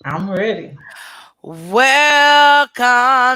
I'm ready. Welcome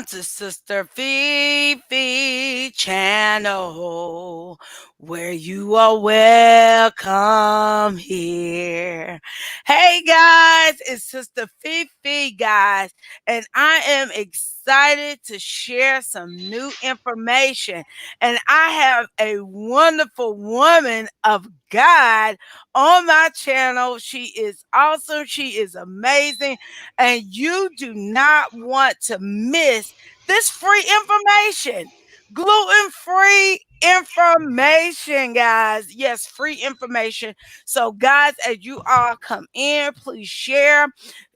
to Sister Fifi channel, where you are welcome here. Hey guys, it's Sister Fifi, guys, and I am excited to share some new information. And I have a wonderful woman of God on my channel. She is awesome. She is amazing, and you do not want to miss this free information. Gluten free information, guys. Yes, free information. So, guys, as you all come in, please share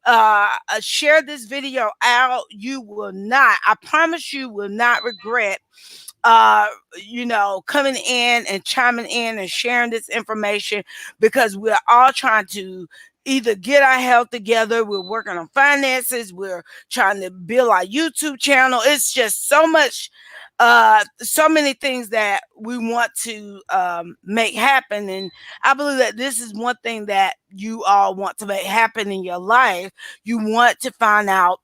this video out. You will not, I promise you will not regret uh coming in and chiming in and sharing this information, because we're all trying to either get our health together. We're working on finances. We're trying to build our YouTube channel. It's just so much, so many things that we want to make happen. And I believe that this is one thing that you all want to make happen in your life. You want to find out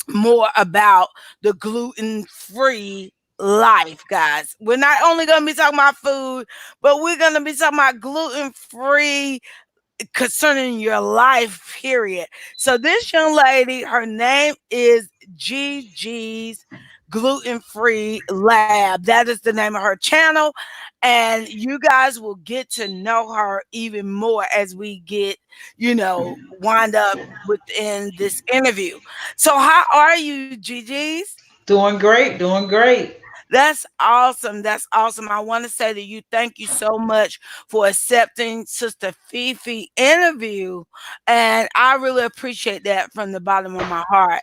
more about the gluten free life, guys. We're not only going to be talking about food, but we're going to be talking about gluten free concerning your life, period. So, this young lady, her name is Gigi's Gluten Free Lab. That is the name of her channel. And you guys will get to know her even more as we get, wind up within this interview. So, how are you, Gigi's? Doing great, doing great. That's awesome. That's awesome. I want to say to you, thank you so much for accepting Sister Fifi interview. And I really appreciate that from the bottom of my heart.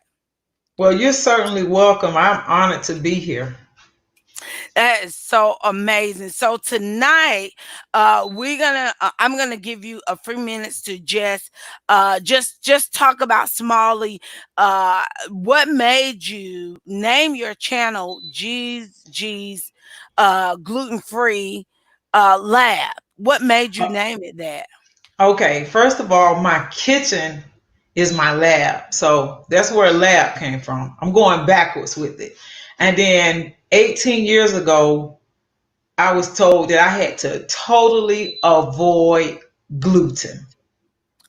Well, you're certainly welcome. I'm honored to be here. That is so amazing. So tonight, I'm gonna give you a few minutes to just talk about Smalley. What made you name your channel G's Gluten Free Lab? What made you Uh, name it that? Okay, first of all, my kitchen is my lab. So that's where lab came from. I'm going backwards with it. And then 18 years ago, I was told that I had to totally avoid gluten.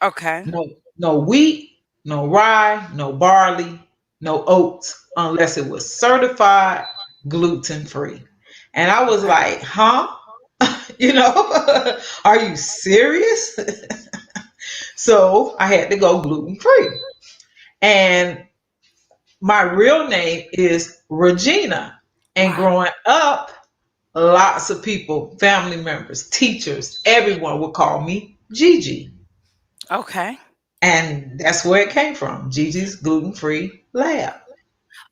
Okay. No, no wheat, no rye, no barley, no oats, unless it was certified gluten free. And I was Okay. like, huh? Are you serious? So I had to go gluten free. And my real name is Regina. And Wow. growing up, lots of people, family members, teachers, everyone would call me Gigi. Okay. And that's where it came from, Gigi's Gluten Free Lab.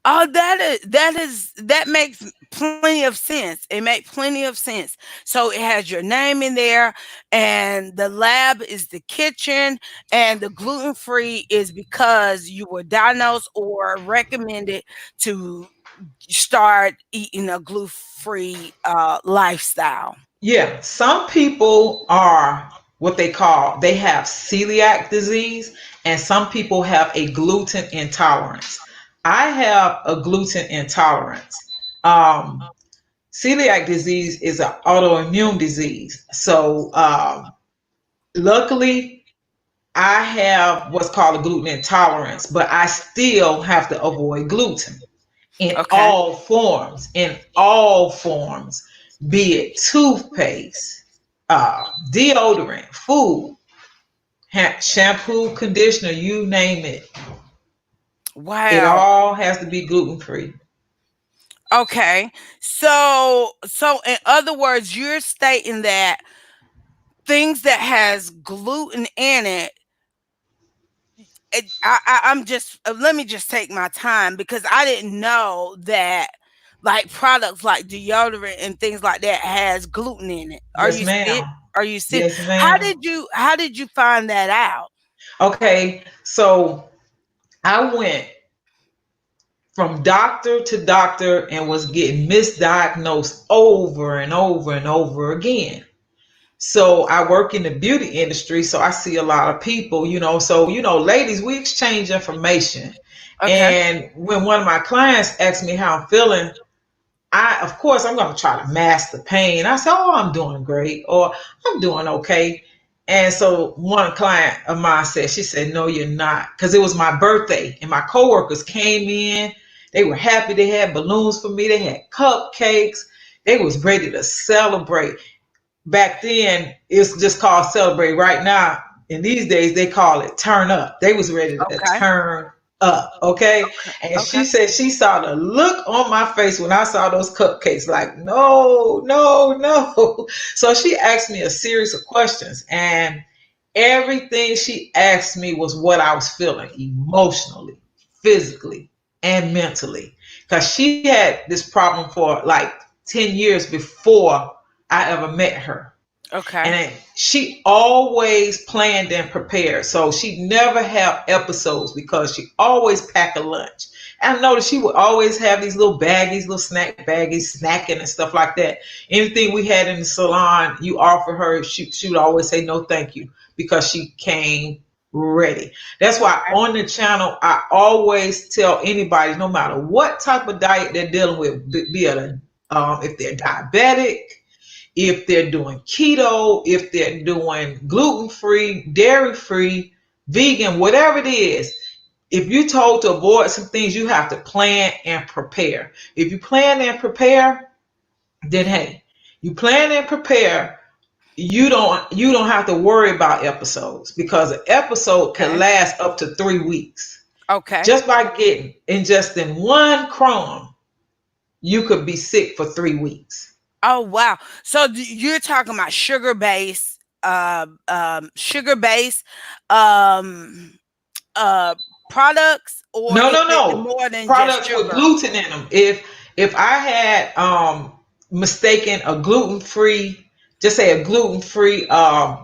Oh, that makes plenty of sense. It makes plenty of sense. So it has your name in there, and the lab is the kitchen, and the gluten free is because you were diagnosed or recommended to start eating a gluten free lifestyle. Yeah, some people are what they have celiac disease, and some people have a gluten intolerance. I have a gluten intolerance. Um, Celiac disease is an autoimmune disease. So, luckily, I have what's called a gluten intolerance, but I still have to avoid gluten Okay. in all forms, be it toothpaste, deodorant, food, shampoo, conditioner, you name it. It Wow. all has to be gluten free. Okay. So in other words, you're stating that things that has gluten in it, I'm just let me just take my time, because I didn't know that like products like deodorant and things like that has gluten in it. Are Yes, you sick? ma'am. Are you sick? Yes, ma'am. How did you find that out? Okay, so I went from doctor to doctor and was getting misdiagnosed over and over and over again. So I work in the beauty industry, so I see a lot of people, So, ladies, we exchange information. Okay. And when one of my clients asks me how I'm feeling, of course, I'm going to try to mask the pain. I say, oh, I'm doing great, or I'm doing okay. And so one client of mine said, she said, no, you're not. Because it was my birthday and my coworkers came in. They were happy. They had balloons for me. They had cupcakes. They was ready to celebrate. Back then, it's just called celebrate. Right now, in these days, they call it turn up. They was ready to Okay. turn up, okay? And Okay. she said she saw the look on my face when I saw those cupcakes, like, no, no, no. So she asked me a series of questions, and everything she asked me was what I was feeling emotionally, physically, and mentally. Because she had this problem for like 10 years before I ever met her. Okay. And she always planned and prepared. So she never have episodes because she always pack a lunch. And I noticed she would always have these little baggies, little snack baggies, snacking and stuff like that. Anything we had in the salon, you offer her, she would always say no thank you because she came ready. That's why Okay. on the channel, I always tell anybody, no matter what type of diet they're dealing with, be it if they're diabetic, if they're doing keto, if they're doing gluten free, dairy free, vegan, whatever it is, if you're told to avoid some things, you have to plan and prepare. If you plan and prepare, then hey, you plan and prepare, you don't have to worry about episodes because an episode can Okay. last up to 3 weeks. Okay. Just by getting ingesting one crumb, you could be sick for 3 weeks. Oh wow. So you're talking about sugar based um uh products, or No, is no, it no. more than just Products with sugar? gluten in them. If I had mistaken a gluten free, just say a gluten free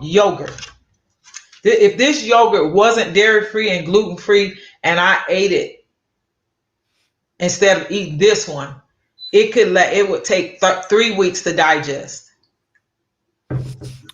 yogurt. If this yogurt wasn't dairy free and gluten free, and I ate it instead of eating this one, it would take 3 weeks to digest.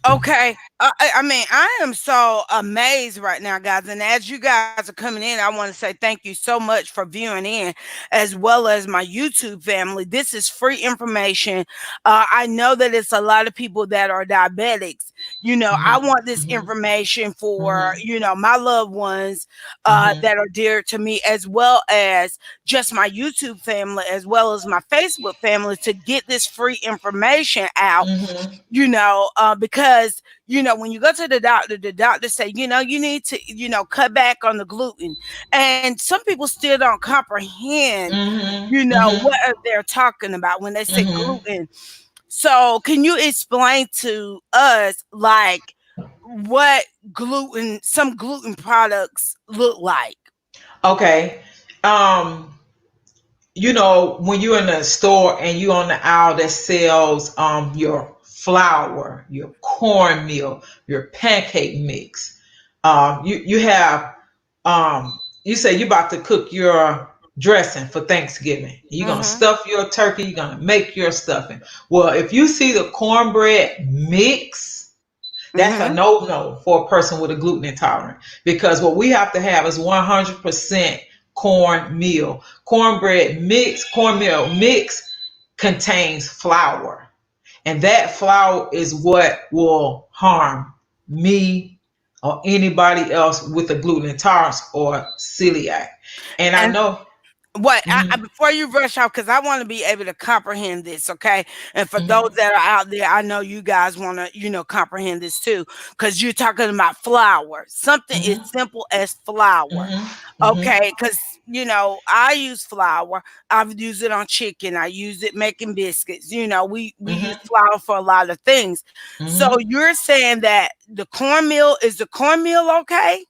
Okay. I mean, I am so amazed right now, guys. And as you guys are coming in, I want to say thank you so much for viewing in, as well as my YouTube family. This is free information. I know that it's a lot of people that are diabetics. I Hmm. want this Hmm. information for, Hmm. my loved ones Hmm. that are dear to me, as well as just my YouTube family, as well as my Facebook family, to get this free information out, Hmm. because when you go to the doctor say, you need to, cut back on the gluten, and some people still don't comprehend, Hmm. what Hmm. they're talking about when they say Hmm. gluten. So can you explain to us, like, what some gluten products look like? Okay. Um, when you're in the store and you're on the aisle that sells your flour, your cornmeal, your pancake mix, you have you say you're about to cook your dressing for Thanksgiving. You're gonna Mm-hmm. stuff your turkey. You're gonna make your stuffing. Well, if you see the cornbread mix, that's a Mm-hmm. no for a person with a gluten intolerance because what we have to have is 100% cornmeal. Cornmeal mix contains flour, and that flour is what will harm me or anybody else with a gluten intolerance or celiac. And I And know. what Mhm, before you rush off, because I want to be able to comprehend this, okay? And for those mhm, that are out there, I know you guys want to, comprehend this too, because you're talking about flour, something as mhm, simple as flour. mhm, mhm, Okay, because I use flour. I've used it on chicken. I use it making biscuits. We use mhm, flour for a lot of things. So mhm. you're saying that the cornmeal okay?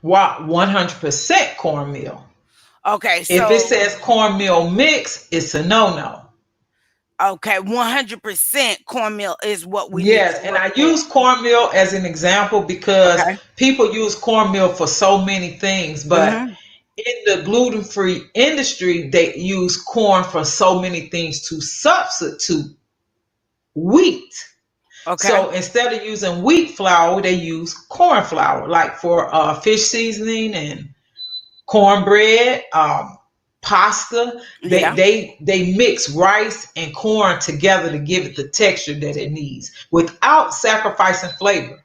100% cornmeal. Okay, If it so says cornmeal mix, it's a no. okay, 100% cornmeal is what we need Yes, to and look I for. use cornmeal as an example because Okay. people use cornmeal for so many things, but Mhm. in the gluten free industry, they use corn for so many things to substitute wheat. Okay. So instead of using wheat flour, they use corn flour, like for fish seasoning and cornbread, pasta. They Yeah. they they mix rice and corn together to give it the texture that it needs without sacrificing flavor.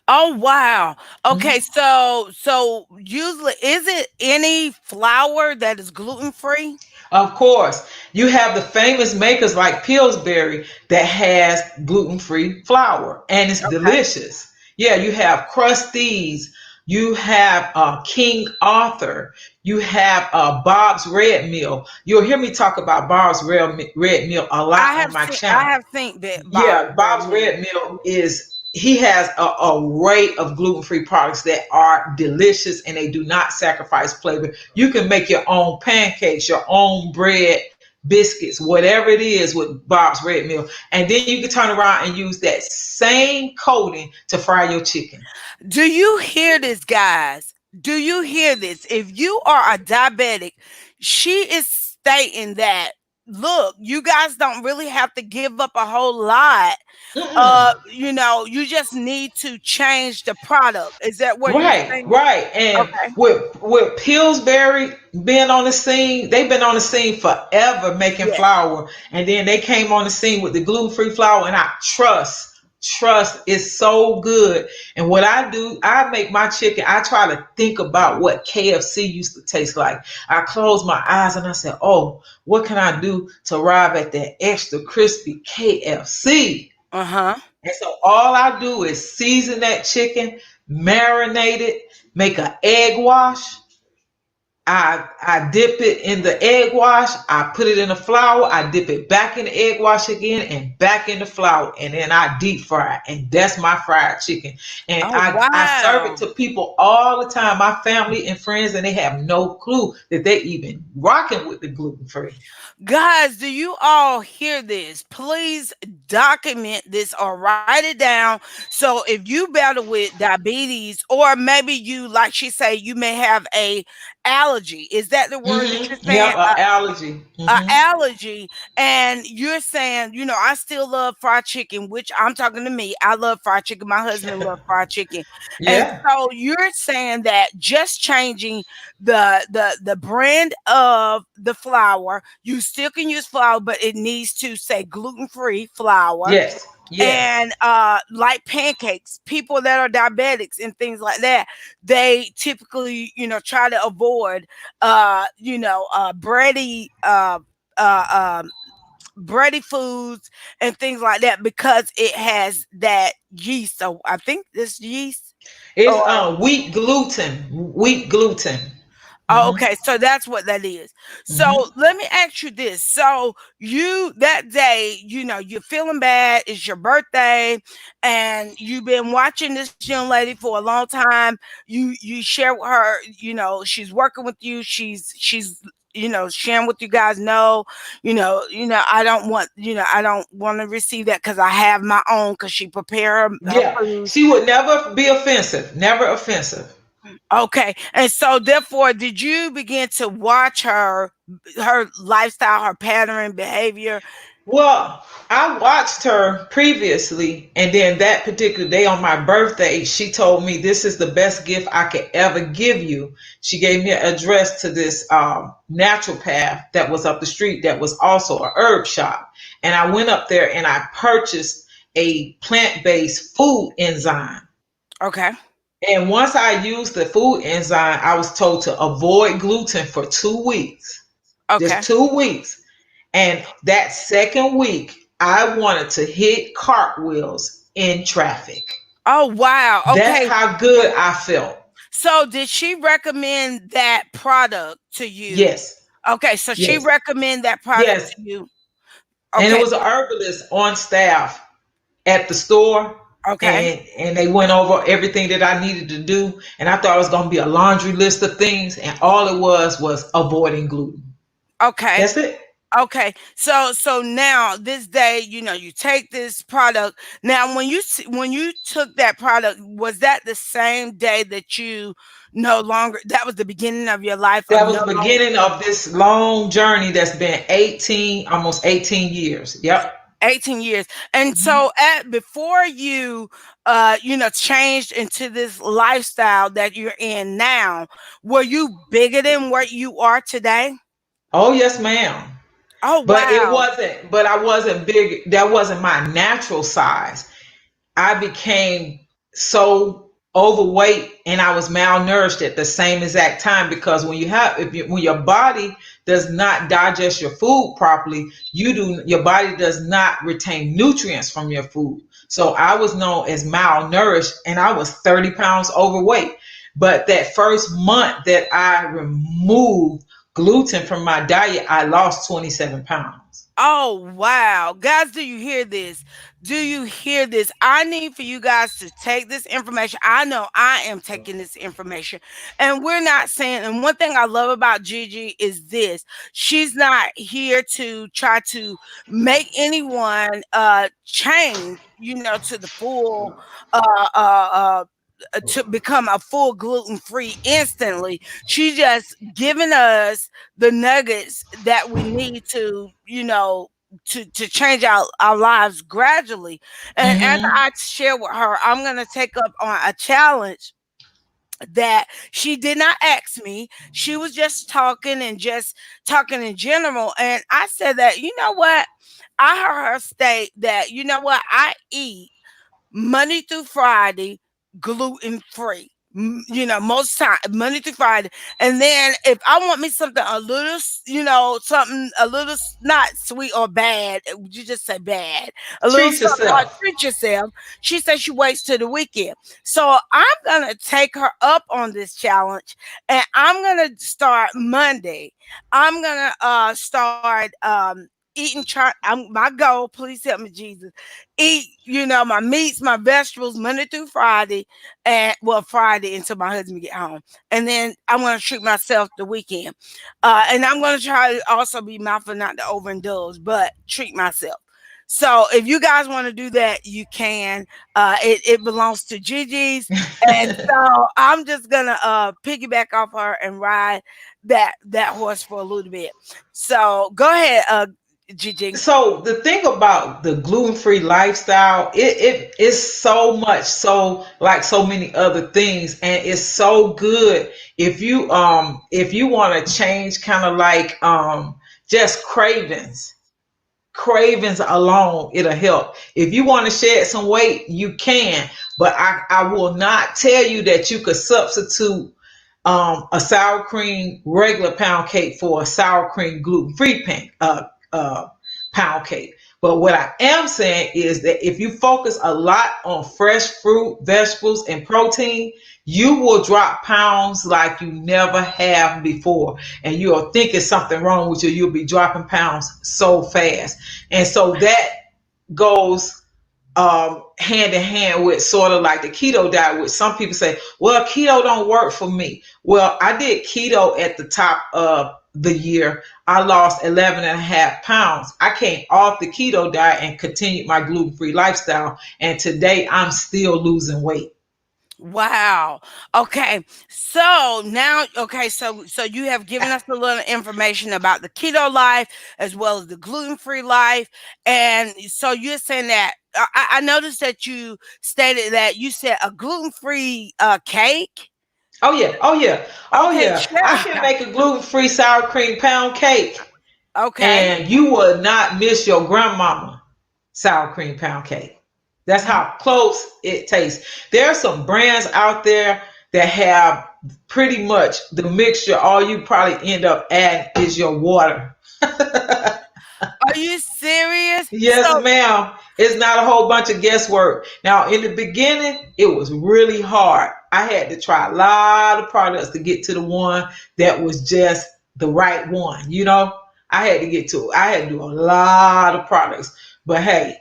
Oh wow. Okay, Mhm. so usually is it any flour that is gluten free? Of course, you have the famous makers like Pillsbury that has gluten-free flour and it's Okay. delicious. Yeah, you have Krusteaz, you have King Arthur, you have Bob's Red Mill. You'll hear me talk about Bob's Red Mill a lot on my I channel. have seen that Bob's Yeah, red Bob's meal. Red Mill is he has a array of gluten-free products that are delicious and they do not sacrifice flavor. You can make your own pancakes, your own bread, biscuits, whatever it is with Bob's Red Mill. And then you can turn around and use that same coating to fry your chicken. Do you hear this, guys? Do you hear this? If you are a diabetic, she is stating that, look, you guys don't really have to give up a whole lot. Mm-mm. You just need to change the product. Is that what you're Right, saying? right. And Okay. with Pillsbury being on the scene, they've been on the scene forever making Yes. flour. And then they came on the scene with the gluten-free flour, and I trust is so good. And what I do, I make my chicken, I try to think about what KFC used to taste like. I close my eyes and I say, oh, what can I do to arrive at that extra crispy KFC? Uh-huh. And so all I do is season that chicken, marinate it, make an egg wash. I dip it in the egg wash. I put it in the flour. I dip it back in the egg wash again and back in the flour, and then I deep fry it. And that's my fried chicken. And Oh I serve it wow. to people all the time, my family and friends, and they have no clue that they even rocking with the gluten free. Guys, do you all hear this? Please document this or write it down. So if you battle with diabetes, or maybe you, like she say, you may have a allergy. Is that the word that you're saying? Yep, allergy. Allergy, and you're saying, I still love fried chicken, which I'm talking to me. I love fried chicken. My husband loves fried chicken. And Yeah. so you're saying that just changing the brand of the flour, you still can use flour, but it needs to say gluten-free flour. Yes. Yes. And like pancakes, people that are diabetics and things like that, they typically, try to avoid bready bready foods and things like that because it has that yeast. So I think this yeast, It's or wheat gluten. Wheat gluten. oh, Hmm. okay, so that's what that is. Hmm. So let me ask you this. So you that day, you're feeling bad, it's your birthday, and you've been watching this young lady for a long time. You share with her, she's working with you, she's sharing with you guys. No, I don't want to receive that because I have my own, because she prepare her Yeah, food. she would never be offensive. Never offensive. Okay. And so therefore, did you begin to watch her lifestyle, her pattern, behavior? Well, I watched her previously, and then that particular day on my birthday, she told me this is the best gift I could ever give you. She gave me an address to this naturopath that was up the street that was also a herb shop. And I went up there and I purchased a plant based food enzyme. Okay. And once I used the food enzyme, I was told to avoid gluten for 2 weeks, just Okay. 2 weeks. And that second week, I wanted to hit cartwheels in traffic. Oh wow. That's Okay. how good I felt. So did she recommend that product to you? Yes, Okay, so she yes, recommend that product yes. to you. And it Okay. was an herbalist on staff at the store. Okay. And they went over everything that I needed to do. And I thought it was going to be a laundry list of things. And all it was avoiding gluten. Okay. That's it. Okay, so now this day, you take this product. Now, when you took that product, was that the same day that you no longer? That was the beginning of your life of That was no the longer. beginning of this long journey that's been 18, almost 18 years. Yep. 18 years. And so at before you changed into this lifestyle that you're in now, were you bigger than what you are today? Oh yes, ma'am. Oh But it wow. wasn't. But I wasn't big. That wasn't my natural size. I became so overweight and I was malnourished at the same exact time, because when your body does not digest your food properly, your body does not retain nutrients from your food. So I was known as malnourished and I was 30 pounds overweight. But that first month that I removed gluten from my diet, I lost 27 pounds. Oh, wow. Guys, do you hear this? Do you hear this? I need for you guys to take this information. I know I am taking this information. And we're not saying, and one thing I love about Gigi is this: she's not here to try to make anyone change, to the full uh uh uh to become a full gluten free instantly. She just giving us the nuggets that we need to, to change our lives gradually. And as Hmm. I share with her, I'm gonna take up on a challenge that she did not ask me. She was just talking and just talking in general. And I said that, you know what? I heard her state that, you know what, I eat Monday through Friday, gluten free. Most time Monday through Friday, and then if I want me something a little, something a little not sweet or bad, you just say bad, a little Treat something hard, yourself. treat yourself. She says she waits till the weekend, so I'm gonna take her up on this challenge, and I'm gonna start Monday. I'm gonna start eating. My goal. Please help me, Jesus, eat, my meats, my vegetables Monday through Friday, and well, Friday until my husband get home. And then I'm gonna treat myself the weekend. And I'm gonna try to also be mindful not to overindulge, but treat myself. So if you guys want to do that, you can. It belongs to Gigi's. And so I'm just gonna piggyback off her and ride that horse for a little bit. So go ahead, Gigi. So the thing about the gluten-free lifestyle, it is so much, so like so many other things, and it's so good if you want to change kind of like just cravings alone, it'll help. If you want to shed some weight, you can, but I will not tell you that you could substitute a sour cream regular pound cake for a sour cream gluten free pound cake. But what I am saying is that if you focus a lot on fresh fruit, vegetables, and protein, you will drop pounds like you never have before. And you'll think it's something wrong with you. You'll be dropping pounds so fast. And so that goes hand in hand with sort of like the keto diet, which some people say, well, keto don't work for me. Well, I did keto at the top of the year. I lost 11 and a half pounds. I came off the keto diet and continued my gluten-free lifestyle. And today I'm still losing weight. Wow. Okay. So now, okay, so you have given us a little information about the keto life as well as the gluten-free life. And so you're saying that I noticed that you stated that you said a gluten-free cake. Oh yeah, oh yeah, oh Okay, yeah. share. I can make a gluten-free sour cream pound cake, Okay. and you would not miss your grandmama sour cream pound cake. That's how close it tastes. There are some brands out there that have pretty much the mixture. All you probably end up adding is your water. Are you serious? Yes, So, ma'am. It's not a whole bunch of guesswork. Now, in the beginning, it was really hard. I had to try a lot of products to get to the one that was just the right one. I had to do a lot of products. But hey,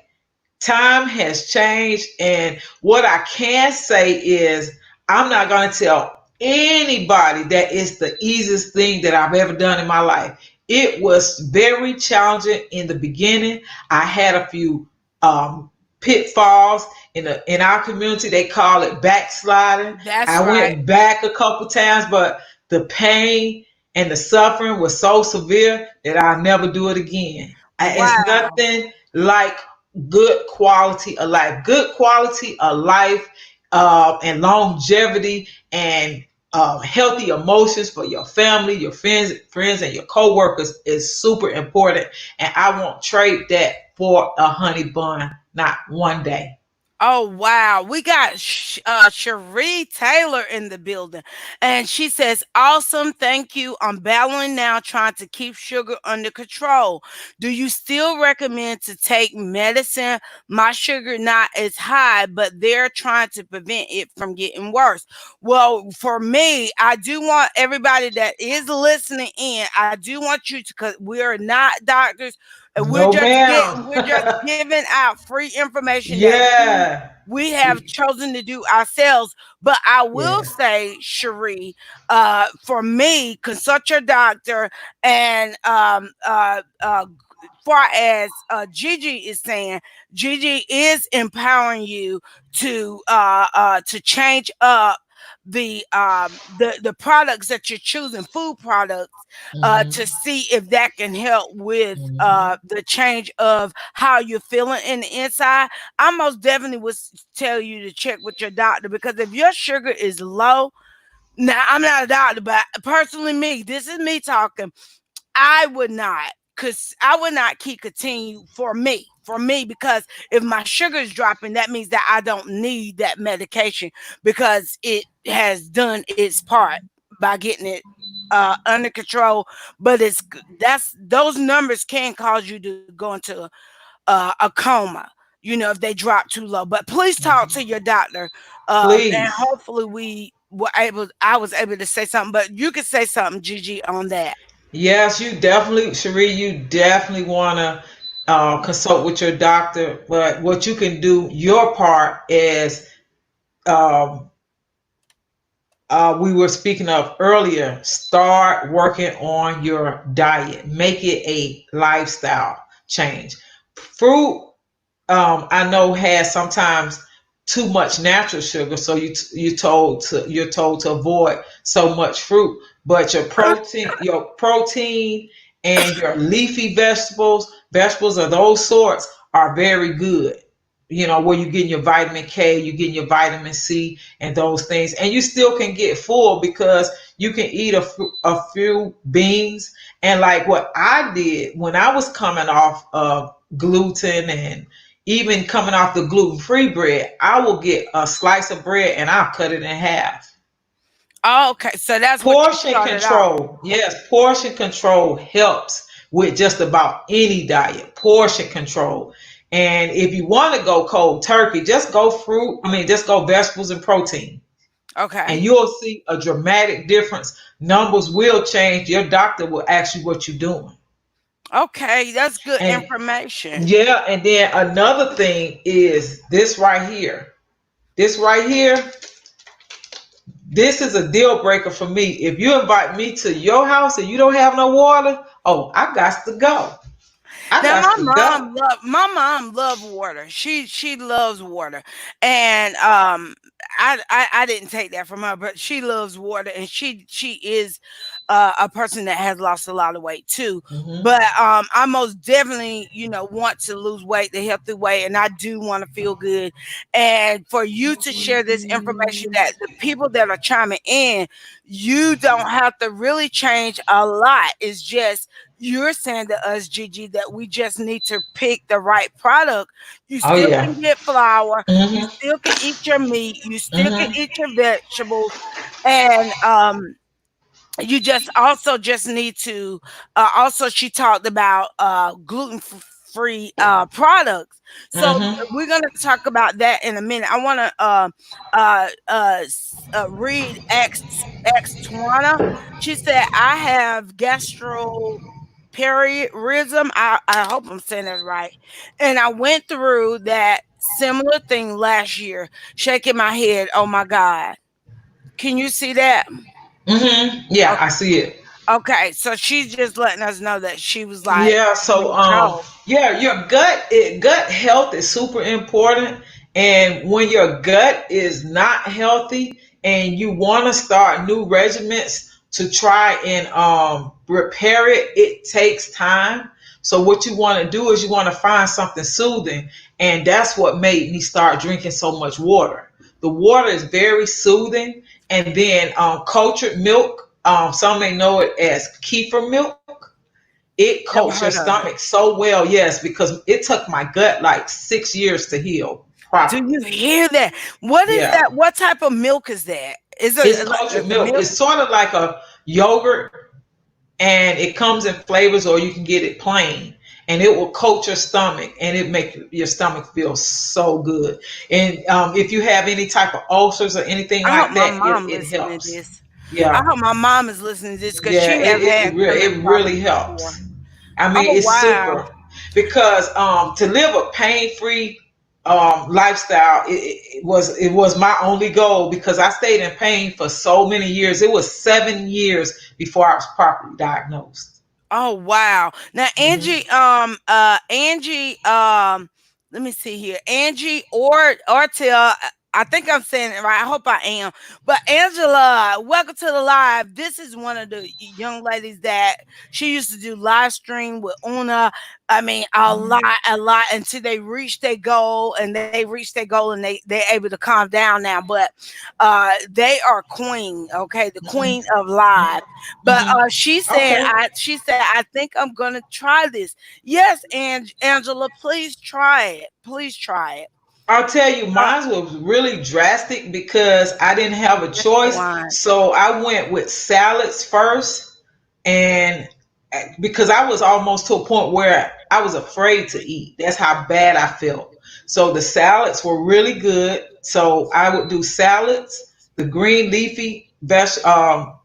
time has changed, and what I can say is I'm not going to tell anybody that it's the easiest thing that I've ever done in my life. It was very challenging in the beginning. I had a few pitfalls in our community. They call it backsliding. that's I right. went back a couple times, but the pain and the suffering was so severe that I'll never do it again. It's Wow. nothing like good quality of life. Good quality of life, and longevity, and healthy emotions for your family, your friends, and your coworkers is super important. And I won't trade that for a honey bun, not one day. Oh wow, we got Cherie Taylor in the building, and she says, "Awesome, thank you. I'm battling now, trying to keep sugar under control. Do you still recommend to take medicine? My sugar not as high, but they're trying to prevent it from getting worse." Well, for me, I do want everybody that is listening in. I do want you to, because we're not doctors, and No, ma'am. we're just giving out free information that Yeah. we have chosen to do ourselves. But I will Yeah. say, Cherie, for me, consult your doctor. And far as Gigi is saying, Gigi is empowering you to change up the products that you're choosing, food products, Hmm. to see if that can help with Hmm. the change of how you're feeling in the inside. I most definitely would tell you to check with your doctor, because if your sugar is low, now I'm not a doctor, but personally, me, this is me talking. I would not, because I would not keep continue for me, because if my sugar is dropping, that means that I don't need that medication, because it has done its part by getting it under control. But that's those numbers can cause you to go into a coma, if they drop too low. But please talk to your doctor, and Please. hopefully I was able to say something, but you could say something, Gigi, on that. Yes, you definitely, Cherie, you definitely want to consult with your doctor. But what you can do, your part is, um, we were speaking of earlier, start working on your diet. Make it a lifestyle change. Fruit, I know has sometimes too much natural sugar, so you're told to avoid so much fruit. But your protein and your leafy vegetables of those sorts are very good. Where you're getting your vitamin K, you're getting your vitamin C, and those things, and you still can get full because you can eat a few beans. And like what I did when I was coming off of gluten, and even coming off the gluten-free bread, I will get a slice of bread and I'll cut it in half. Oh, okay, so that's what you Portion started off. control. Yes, portion control helps with just about any diet. Portion control. And if you want to go cold turkey, just go just go vegetables and protein. And Okay. you'll see a dramatic difference. Numbers will change. Your doctor will ask you what you're doing. Okay, that's good And information. yeah, and then another thing is this right here. This right here, this is a deal breaker for me. If you invite me to your house and you don't have no water, oh, I got to go. I Now got to go. my mom love water. She loves water. And I didn't take that from her, but she loves water, and she is a person that has lost a lot of weight too. Hmm. But I most definitely, want to lose weight the healthy way, and I do want to feel good. And for you to share this information, that the people that are chiming in, you don't have to really change a lot. It's just you're saying to us, Gigi, that we just need to pick the right product. You Oh still yeah. can get flour, you Hmm. still can eat your meat, you still can Hmm. eat your vegetables, and you just need to also, she talked about gluten free products. So Hmm. we're going to talk about that in a minute. I want to read X Twana. She said, I have gastro periodism. I hope I'm saying that right. And I went through that similar thing last year, shaking my head. Oh my God. Can you see that? Hmm. Yeah, I see it. Okay, so she's just letting us know that she was like, Yeah, so "Joe." yeah, your gut health is super important. And when your gut is not healthy and you want to start new regimens to try and repair it, it takes time. So what you want to do is you want to find something soothing, and that's what made me start drinking so much water. The water is very soothing, and then cultured milk. Some may know it as kefir milk. It coats Never your heard of stomach it. so well, yes, because it took my gut like 6 years to heal Do properly. you hear that? What is Yeah, that? What type of milk is that? Is it it's like cultured a milk. milk? It's sort of like a yogurt, and it comes in flavors, or you can get it plain. And it will coat your stomach, and it make your stomach feel so good. And if you have any type of ulcers or anything I hope like my that, mom it listening to helps. this. I Yeah, hope my mom is listening to this because yeah, she have had stomach it really problems before. helps. I mean, Oh it's wow. super, because to live a pain free lifestyle, it was my only goal, because I stayed in pain for so many years. It was 7 years before I was properly diagnosed. Oh wow. Now Hmm. Angie, let me see here. Angie Ortel, I think I'm saying it right. I hope I am. But Angela, welcome to the live. This is one of the young ladies that she used to do live stream with Una. I mean, a lot until they reach their goal, and they reach their goal, and they're able to calm down now. But they are queen, okay, the queen Hmm. of live. But Hmm. Okay. she said, I think I'm gonna try this. Yes, and Angela, please try it. Please try it. I'll tell you, Uh, mine was really drastic because I didn't have a that's the choice. wine. So I went with salads first, and because I was almost to a point where I was afraid to eat. That's how bad I felt. So the salads were really good. So I would do salads, the green leafy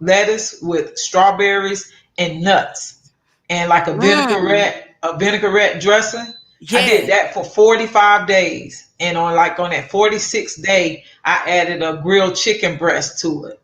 lettuce with strawberries and nuts, and like Mm, a vinaigrette dressing. I did yes. that for 45 days. And on that 46th day, I added a grilled chicken breast to it.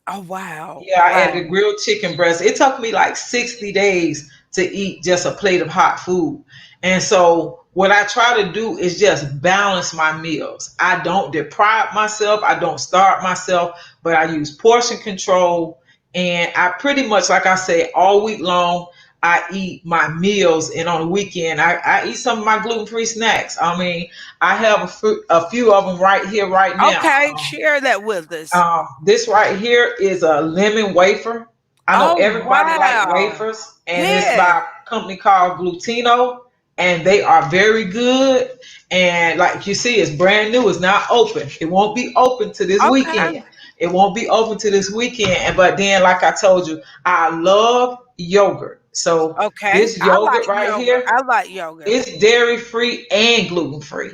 Oh wow. Yeah, I added a Wow. grilled chicken breast. It took me like 60 days to eat just a plate of hot food. And so what I try to do is just balance my meals. I don't deprive myself, I don't starve myself, but I use portion control. And I pretty much, like I say, all week long, I eat my meals. And on the weekend, I eat some of my gluten free snacks. I mean, I have a few of them right here, right now. Okay, share that with us. This right here is a lemon wafer. I know Oh everybody like wow. wafers, and it's Yes. by a company called Glutino, and they are very good. And like you see, it's brand new. It's not open. It won't be open to this Okay. weekend. It won't be open to this weekend. But then, like I told you, I love yogurt. So Okay. this I yogurt like right yogurt. here, I like yogurt. it's dairy free and gluten free,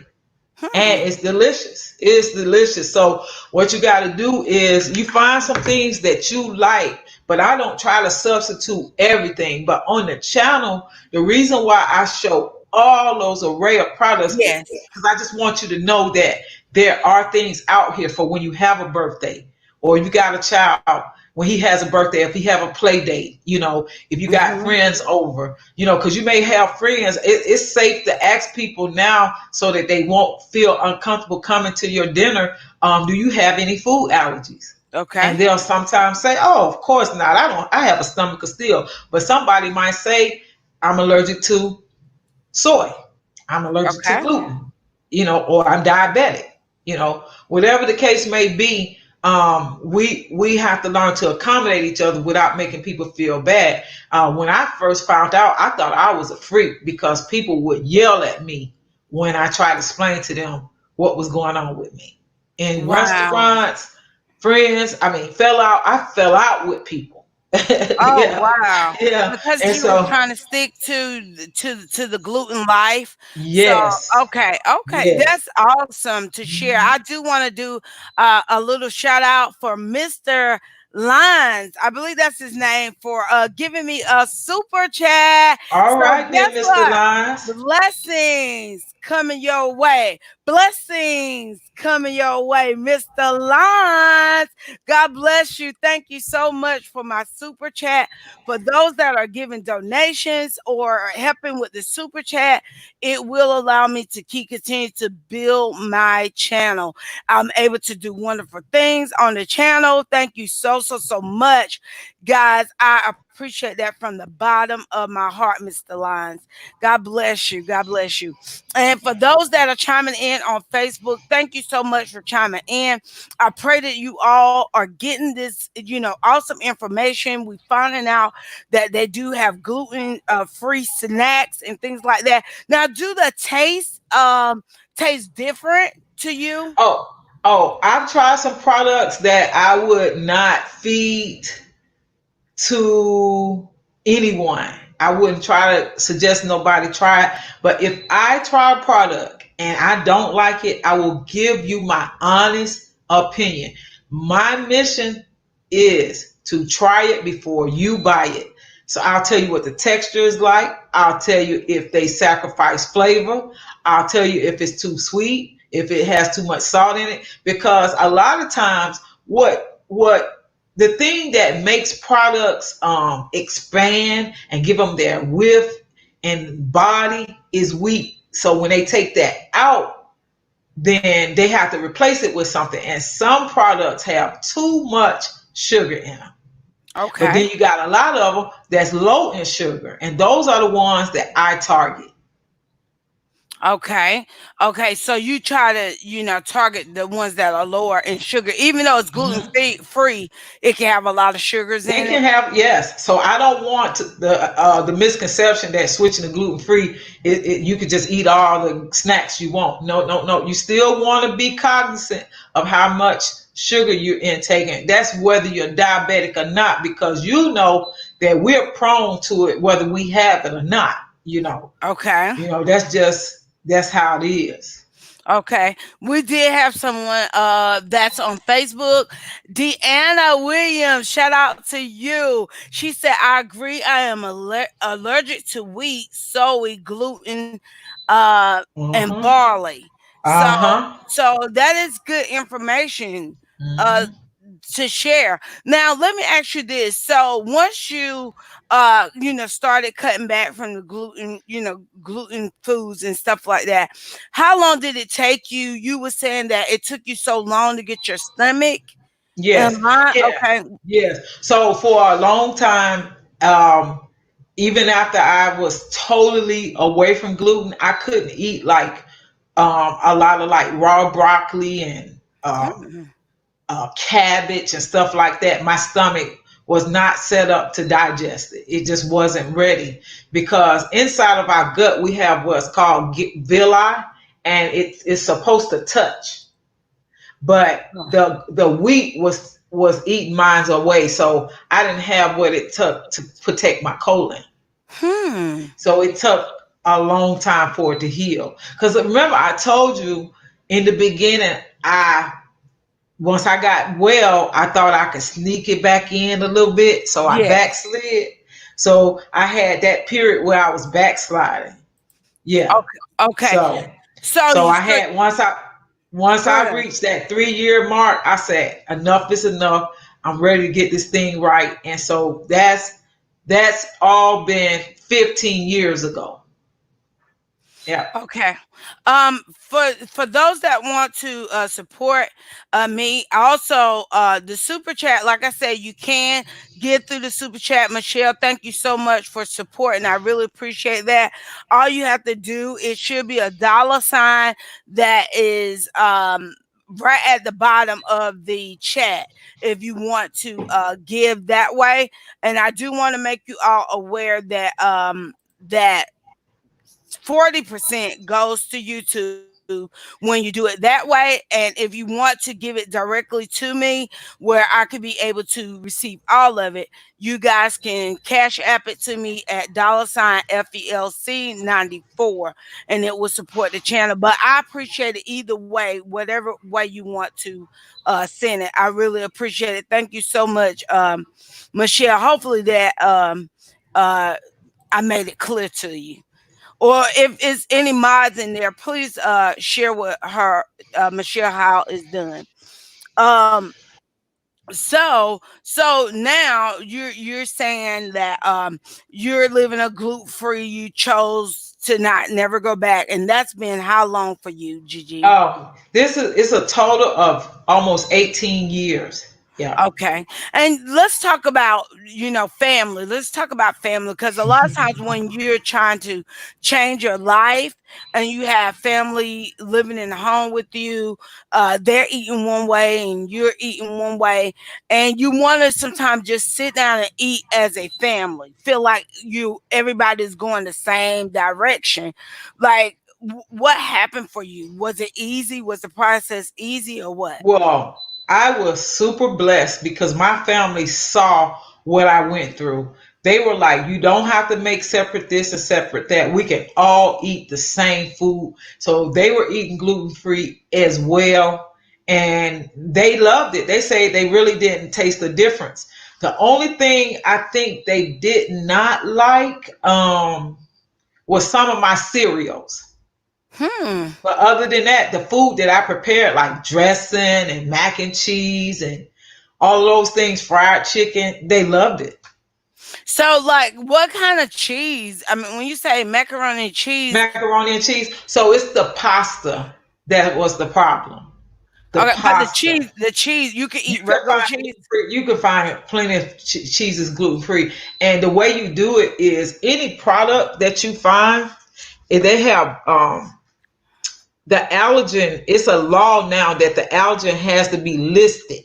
and Hmm. it's delicious. It's delicious. So what you got to do is you find some things that you like, but I don't try to substitute everything. But on the channel, the reason why I show all those array of products is Yes. because I just want you to know that there are things out here for when you have a birthday, or you got a child when he has a birthday, if he have a play date, if you got Hmm. friends over, because you may have friends. It's safe to ask people now so that they won't feel uncomfortable coming to your dinner. Do you have any food allergies? And Okay. they'll sometimes say, "Oh, of course not. I don't. I have a stomach of steel." But somebody might say, "I'm allergic to soy. I'm allergic to Okay. gluten, or I'm diabetic, whatever the case may be. We have to learn to accommodate each other without making people feel bad. When I first found out, I thought I was a freak because people would yell at me when I tried to explain to them what was going on with me. In Wow. restaurants, friends, I mean, I fell out with people. Oh Yeah, wow. yeah. Because And you were so, trying to stick to the gluten life. So yes, okay, yes. that's awesome to share. I Mhm. do want to do a little shout out for Mr. Lines. I believe that's his name for giving me a super chat. All So right then, guess Mr. what? Lyons. Blessings coming your way. Blessings coming your way, Mr. Lines. God bless you. Thank you so much for my super chat. For those that are giving donations or helping with the super chat, it will allow me to continue to build my channel. I'm able to do wonderful things on the channel. Thank you so much. Guys, I appreciate that from the bottom of my heart, Mr. Lyons. God bless you. God bless you. And for those that are chiming in on Facebook, thank you so much for chiming in. I pray that you all are getting this, awesome information. We finding out that they do have gluten free snacks and things like that. Now, do the taste different to you? Oh, I've tried some products that I would not feed to anyone. I wouldn't try to suggest nobody try it. But if I try a product and I don't like it, I will give you my honest opinion. My mission is to try it before you buy it. So I'll tell you what the texture is like. I'll tell you if they sacrifice flavor. I'll tell you if it's too sweet, if it has too much salt in it. Because a lot of times, what the thing that makes products expand and give them their width and body is wheat. So when they take that out, then they have to replace it with something. And some products have too much sugar in them. But Okay. then you got a lot of them that's low in sugar, and those are the ones that I target. Okay. Okay. So you try to, target the ones that are lower in sugar, even though it's gluten Mhm. free, it can have a lot of sugars It in it. can have, yes. So I don't want the misconception that switching to gluten free, you could just eat all the snacks you want. No, no, no. You still want to be cognizant of how much sugar you're intaking. That's whether you're diabetic or not, because you know that we're prone to it whether we have it or not. Okay. That's how it is. Okay. We did have someone that's on Facebook. Deanna Williams, shout out to you. She said, I agree. I am allergic to wheat, soy, gluten, Uh and huh. barley. So Uh huh. that is good information uh Hmm. to share. Now, let me ask you this. So once you started cutting back from the gluten foods and stuff like that, how long did it take you? You were saying that it took you so long to get your stomach in Yes. line. Yeah. Okay. Yes. So for a long time, um, even after I was totally away from gluten, I couldn't eat like a lot of like raw broccoli and Hmm. cabbage and stuff like that. My stomach was not set up to digest it. It just wasn't ready because inside of our gut we have what's called villi, and it's supposed to touch, but the wheat was eating mines away, so I didn't have what it took to protect my colon. Hmm. So it took a long time for it to heal. Because remember, I told you in the beginning, I once I got well, I thought I could sneak it back in a little bit, so I Yes. backslid. So I had that period where I was backsliding. Yeah. Okay. Okay. So So so you I so had once go I ahead. reached that 3 year mark, I said enough is enough. I'm ready to get this thing right. And so that's all been 15 years ago. Yeah. Okay. For those that want to support me, also the super chat, like I said, you can get through the super chat. Michelle, thank you so much for supporting. I really appreciate that. All you have to do, it should be a dollar sign that is right at the bottom of the chat if you want to give that way. And I do want to make you all aware that 40% goes to YouTube when you do it that way. And if you want to give it directly to me, where I could be able to receive all of it, you guys can cash app it to me at dollar sign FELC 94, and it will support the channel. But I appreciate it either way, whatever way you want to send it. I really appreciate it. Thank you so much, Michelle. Hopefully that uh, I made it clear to you. Or if it's any mods in there, please share with her Michelle how it's done. Um so now you're saying that you're living a gluten free, you chose to not never go back, and that's been how long for you, Gigi? This is it's a total of almost 18 years. Yeah. Okay. And let's talk about, family. Let's talk about family because a lot of times when you're trying to change your life and you have family living in the home with you, they're eating one way and you're eating one way, and you want to sometimes just sit down and eat as a family. Feel like everybody's going the same direction. Like, what happened for you? Was it easy? Was the process easy or what? Well, I was super blessed because my family saw what I went through. They were like, you don't have to make separate this and separate that. We can all eat the same food. So they were eating gluten free as well. And they loved it. They say they really didn't taste the difference. The only thing I think they did not like was some of my cereals. Hmm. But other than that, the food that I prepared, like dressing and mac and cheese and all those things, fried chicken, they loved it. So, like, what kind of cheese? I mean, when you say macaroni and cheese, Macaroni and cheese. So it's the pasta that was the problem. The okay, but pasta. the cheese, you can You eat can regular find cheese. you can find plenty of cheeses gluten free, and the way you do it is any product that you find, if they have the allergen. It's a law now that the allergen has to be listed.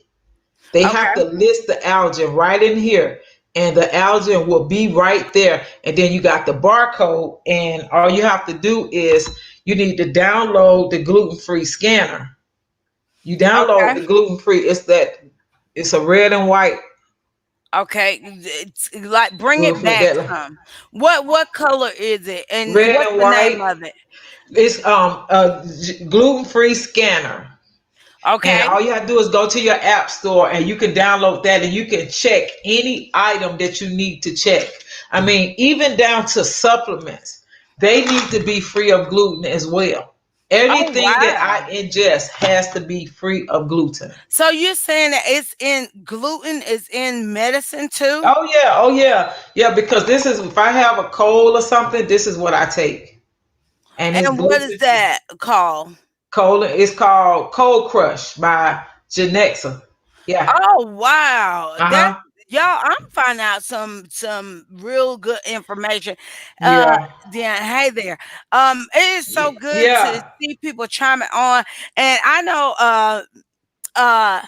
They have Okay, to list the allergen right in here, and the allergen will be right there. And then you got the barcode, and all you have to do is you need to download the gluten free scanner. You download okay, the gluten free. It's a red and white okay. It's like bring gluten it free. back That some. What color is it, and red what's and the name white. of it? It's a gluten free scanner. And Okay, all you have to do is go to your app store and you can download that and you can check any item that you need to check. I mean, even down to supplements, they need to be free of gluten as well. oh Anything that wow. I ingest has to be free of gluten. So you're saying that it's in gluten is in medicine too? Oh yeah, oh yeah, yeah. Because this is if I have a cold or something, this is what I take, and it's And what is gluten free. that called? Cold. It's called Cold Crush by Genexa. Yeah. Oh wow, Uh that huh. y'all, I'm finding out some real good information. Uh, Yeah. then hey there, it is so good to Yeah. see people chiming on, and I know uh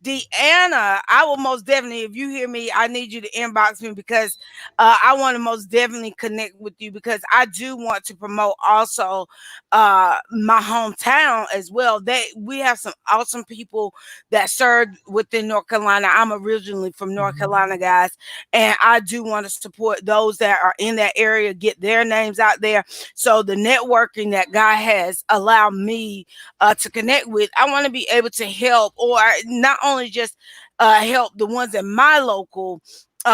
Deanna, I will most definitely, if you hear me, I need you to inbox me because I want to most definitely connect with you because I do want to promote also my hometown as well. We have some awesome people that serve within North Carolina. I'm originally from North Mhm. Carolina, guys, and I do want to support those that are in that area, get their names out there. So the networking that God has allowed me to connect with. I want to be able to help, or not only just help the ones in my local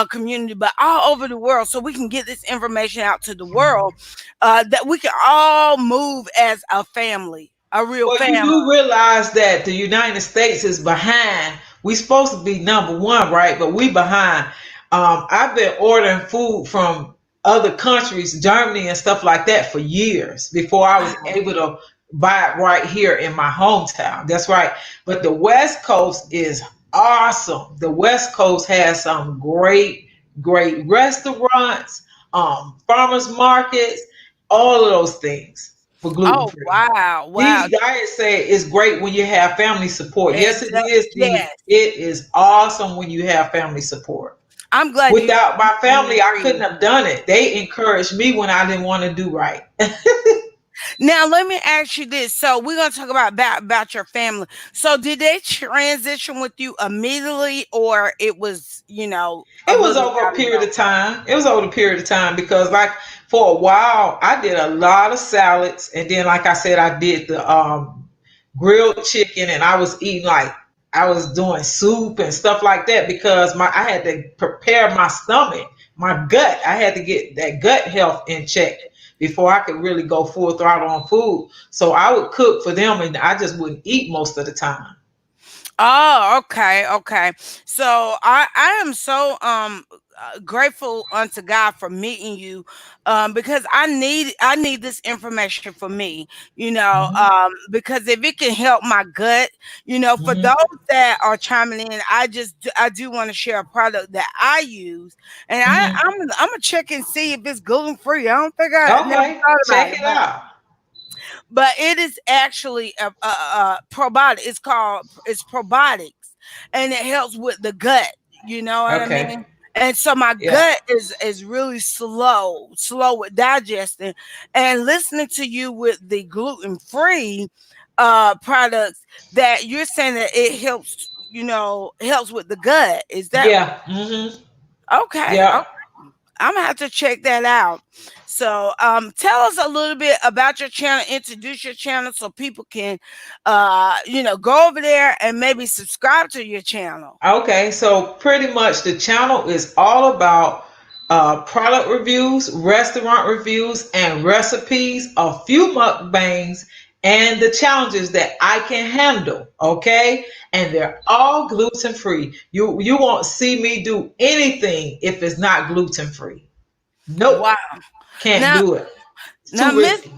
community, but all over the world, so we can get this information out to the world. That we can all move as a family, a real Well, you family. do realize that the United States is behind. We supposed to be number one, right? But we behind. I've been ordering food from other countries, Germany and stuff like that, for years before I was Wow. able to buy it right here in my hometown. That's right. But the West Coast is awesome. The West Coast has some great restaurants, farmers markets, all of those things for gluten Oh free. wow, wow. These diets say it's great when you have family support. Yes, it is, Dee. Yes, It is awesome when you have family support. I'm glad Without my you family, I couldn't agree. have done it. They encouraged me when I didn't want to do right. Now let me ask you this. So we're gonna talk about your family. So did they transition with you immediately, or it was a It was little over a down the period road? of time. It was over a period of time because, like, for a while, I did a lot of salads, and then, like I said, I did the grilled chicken, and I was eating like I was doing soup and stuff like that because I had to prepare my stomach, my gut. I had to get that gut health in check before I could really go full throttle on food. So I would cook for them, and I just wouldn't eat most of the time. Oh, okay, okay. So I am so grateful unto God for meeting you, because I need this information for me, Mhm. because if it can help my gut, for Mhm. those that are chiming in, I do want to share a product that I use, and Mhm. I'm gonna check and see if it's gluten free. I don't think I never Okay, thought about check it, it out. but it is actually a probiotic. It's probiotics, and it helps with the gut. You know what I Okay. mean? And so my Yeah. gut is really slow with digesting. And listening to you with the gluten free products, that you're saying that it helps, helps with the gut. Is that Yeah. Mhm. okay? Yeah. I'm gonna have to check that out. So, tell us a little bit about your channel. Introduce your channel so people can, go over there and maybe subscribe to your channel. Okay, so pretty much the channel is all about product reviews, restaurant reviews, and recipes, a few mukbangs, and the challenges that I can handle. Okay, and they're all gluten free. You won't see me do anything if it's not gluten free. Wow. Nope, can't Now, do it. It's now, too Miss, risky.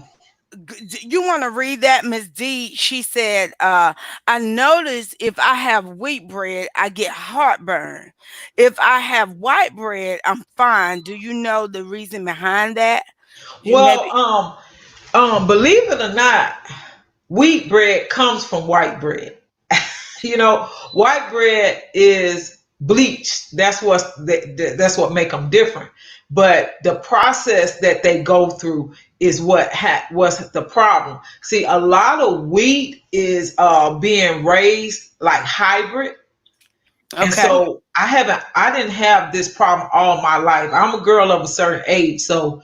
you want to read that, Miss D? She said, "I notice if I have wheat bread, I get heartburn. If I have white bread, I'm fine. Do you know the reason behind that? You Well, maybe believe it or not, wheat bread comes from white bread. White bread is bleached. That's what make them different. But the process that they go through is was the problem. See, a lot of wheat is being raised like hybrid, and okay, so I didn't have this problem all my life. I'm a girl of a certain age, so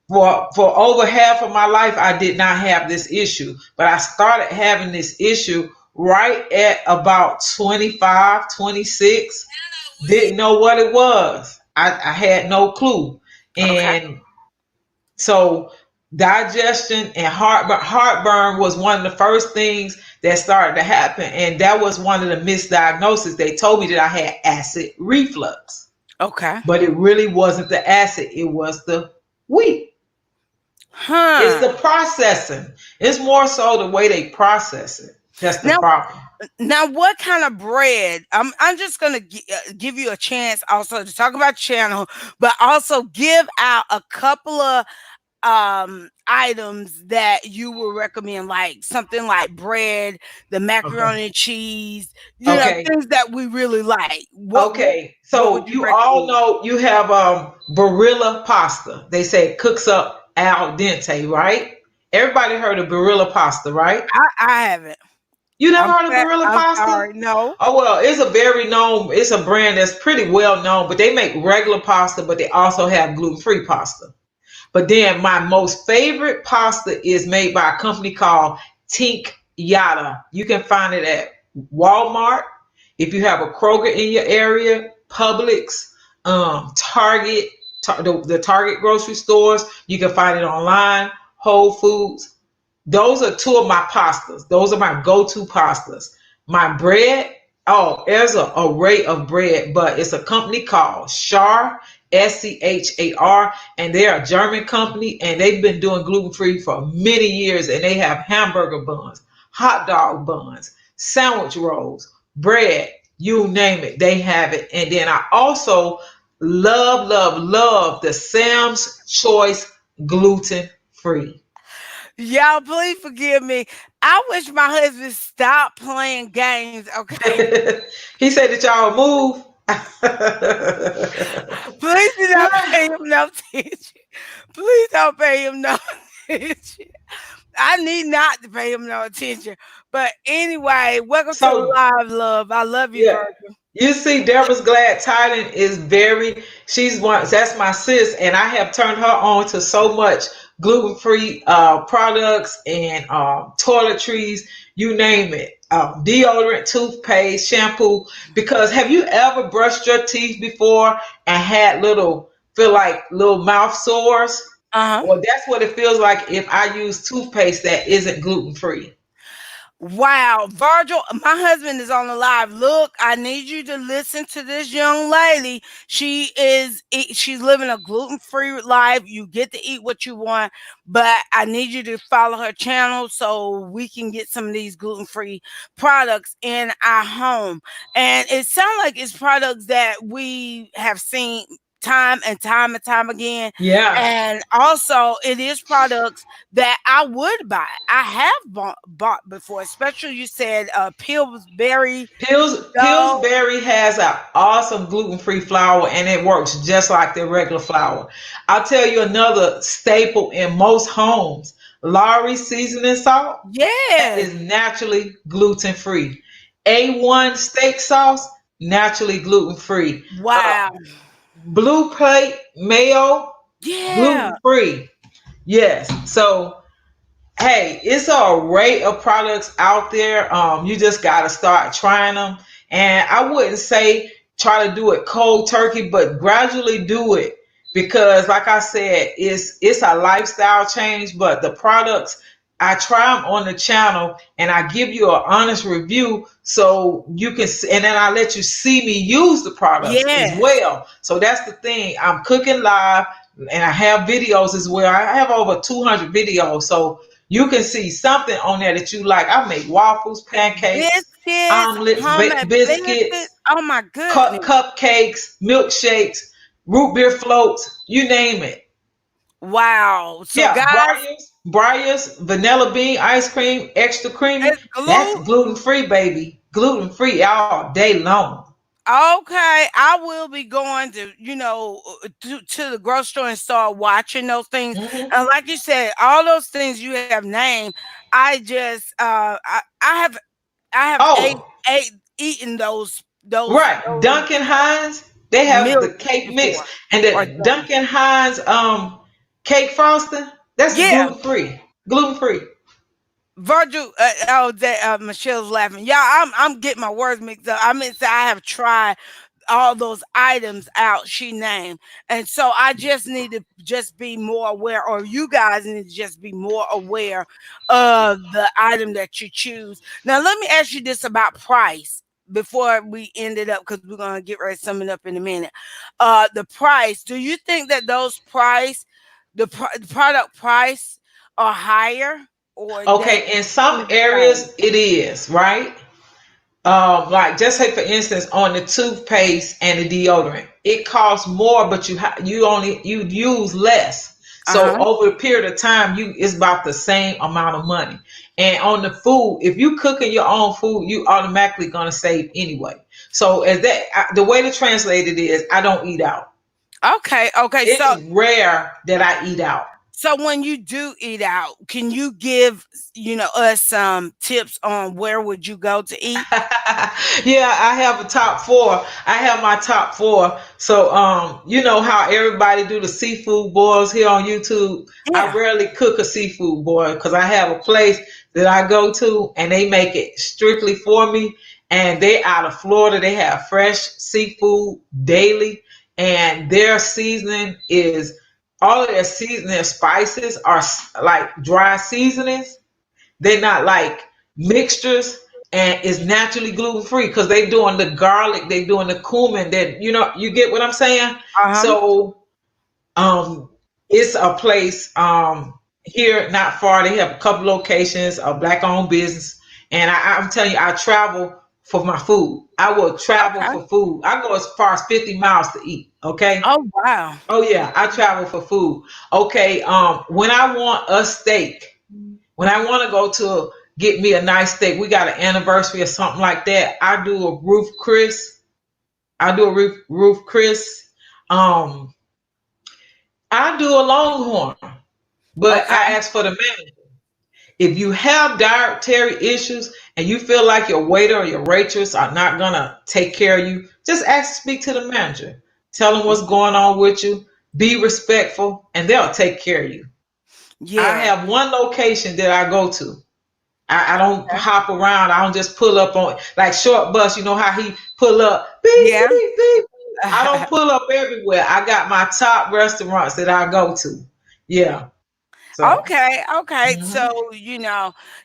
for over half of my life, I did not have this issue, but I started having this issue right at about 25, 26. Didn't know what it was. I had no clue. okay, And so digestion and heartburn was one of the first things that started to happen. And that was one of the misdiagnoses. They told me that I had acid reflux, okay, but it really wasn't the acid, it was the wheat. It's huh? the processing. It's more so the way they process it. That's the Now, problem. Now, what kind of bread? I'm just gonna give you a chance also to talk about channel, but also give out a couple of items that you would recommend, like something like bread, the Okay. macaroni and cheese, Okay. things that we really like. Okay. What would So you you all recommend? know you have Barilla pasta. They say it cooks up al dente, right? Everybody heard of Barilla pasta, right? I haven't. You never heard of Barilla I'm pasta? sorry. No. Oh well, it's a brand that's pretty well known, but they make regular pasta, but they also have gluten-free pasta. But then my most favorite pasta is made by a company called Tink Yada. You can find it at Walmart. If you have a Kroger in your area, Publix, Target, the Target grocery stores, you can find it online, Whole Foods. Those are two of my pastas. Those are my go-to pastas. My bread, oh, there's an array of bread, but it's a company called Schar, Schar, and they're a German company, and they've been doing gluten-free for many years, and they have hamburger buns, hot dog buns, sandwich rolls, bread, you name it, they have it. And then I also love, love, love the Sam's Choice gluten-free. Y'all, please forgive me. I wish my husband stopped playing games. Okay. He said that y'all move. Please do not pay him no attention. Please don't pay him no attention. I need not to pay him no attention. But anyway, welcome to the So live, love. I love you, yeah, Virgil. you see, Deborah's Glad Tiding is she's one. That's my sis, and I have turned her on to so much gluten-free products and toiletries, you name it, deodorant, toothpaste, shampoo. Because have you ever brushed your teeth before and had feel like little mouth sores? Uh huh. Well, that's what it feels like if I use toothpaste that isn't gluten free. Wow, Virgil, my husband is on the live. Look, I need you to listen to this young lady. She's living a gluten-free life. You get to eat what you want, but I need you to follow her channel so we can get some of these gluten-free products in our home. And it sounds like it's products that we have seen time and time and time again. Yeah. And also it is products that I would buy. I have bought before, especially you said Pillsbury dough. Pillsbury has an awesome gluten-free flour and it works just like their regular flour. I'll tell you another staple in most homes, Lawry seasoning salt. That Yes. is naturally gluten-free. A1 steak sauce, naturally gluten-free. Wow. Blue plate mayo, Yeah. gluten-free. Yes. So hey, it's an array of products out there. You just got to start trying them. And I wouldn't say try to do it cold turkey, but gradually do it because, like I said, it's a lifestyle change. But the products I try them on the channel, and I give you an honest review so you can, and then I let you see me use the products as Yes. well. So that's the thing. I'm cooking live, and I have videos as well. I have over 200 videos, so you can see something on there that you like. I make waffles, pancakes, Biscuits, omelets, homemade biscuits. biscuits, Oh my goodness. cupcakes, milkshakes, root beer floats, you name it. Wow. So Yeah, guys, Briar's vanilla bean ice cream, extra creamy. it's That's glue. gluten free, baby. Gluten free all day long. Okay, I will be going to, to the grocery store and start watching those things. Hmm. And like you said, all those things you have named, I just I have Oh, eaten those right. those Duncan Hines, they have the meals cake mix before and or the done. Duncan Hines cake frosting. That's Yeah, gluten free. Gluten free. Virgil. Michelle's laughing. Yeah, I'm getting my words mixed up. I mean, say I have tried all those items out she named. And so I just need to just be more aware, or you guys need to just be more aware of the item that you choose. Now, let me ask you this about price before we end it up, because we're going to get ready to sum it up in a minute. The price, do you think that those price, the product price are higher, or they Okay, in some seem the same? areas it is, right? Like just say for instance on the toothpaste and the deodorant, it costs more, but you use less. So Uh-huh. over a period of time, you it's about the same amount of money. And on the food, if you cooking your own food, you automatically gonna save anyway. So as the way to translate it is, I don't eat out. Okay, okay. It's rare that I eat out. So when you do eat out, can you give, us some tips on where would you go to eat? Yeah, I have a top four. I have my top four. So you know how everybody do the seafood boils here on YouTube. I Yeah. rarely cook a seafood boil because I have a place that I go to and they make it strictly for me. And they out of Florida. They have fresh seafood daily, and their seasoning is all of their seasoning. Their spices are like dry seasonings. They're not like mixtures, and it's naturally gluten free because they doing the garlic, they doing the cumin. That you get what I'm saying. Uh-huh. So um, it's a place here not far. They have a couple locations, a black owned business, and I'm telling you, I travel for my food. I will travel Okay. for food. I go as far as 50 miles to eat. Okay. Oh, wow. Oh yeah, I travel for food. Okay. When I want a steak. When I want to go to get me a nice steak, we got an anniversary or something like that. I do a roof Chris. I do a roof Chris. Um, I do a Longhorn, but I Okay. ask for the manager. If you have dietary issues and you feel like your waiter or your waitress are not gonna take care of you, just ask to speak to the manager. Tell them what's going on with you. Be respectful, and they'll take care of you. I Yeah. have one location that I go to. I don't Okay. hop around. I don't just pull up on like short bus. You know how he pull up, beep Yeah. beep beep. I don't pull up everywhere. I got my top restaurants that I go to. Yeah. So, Okay. mhm. So,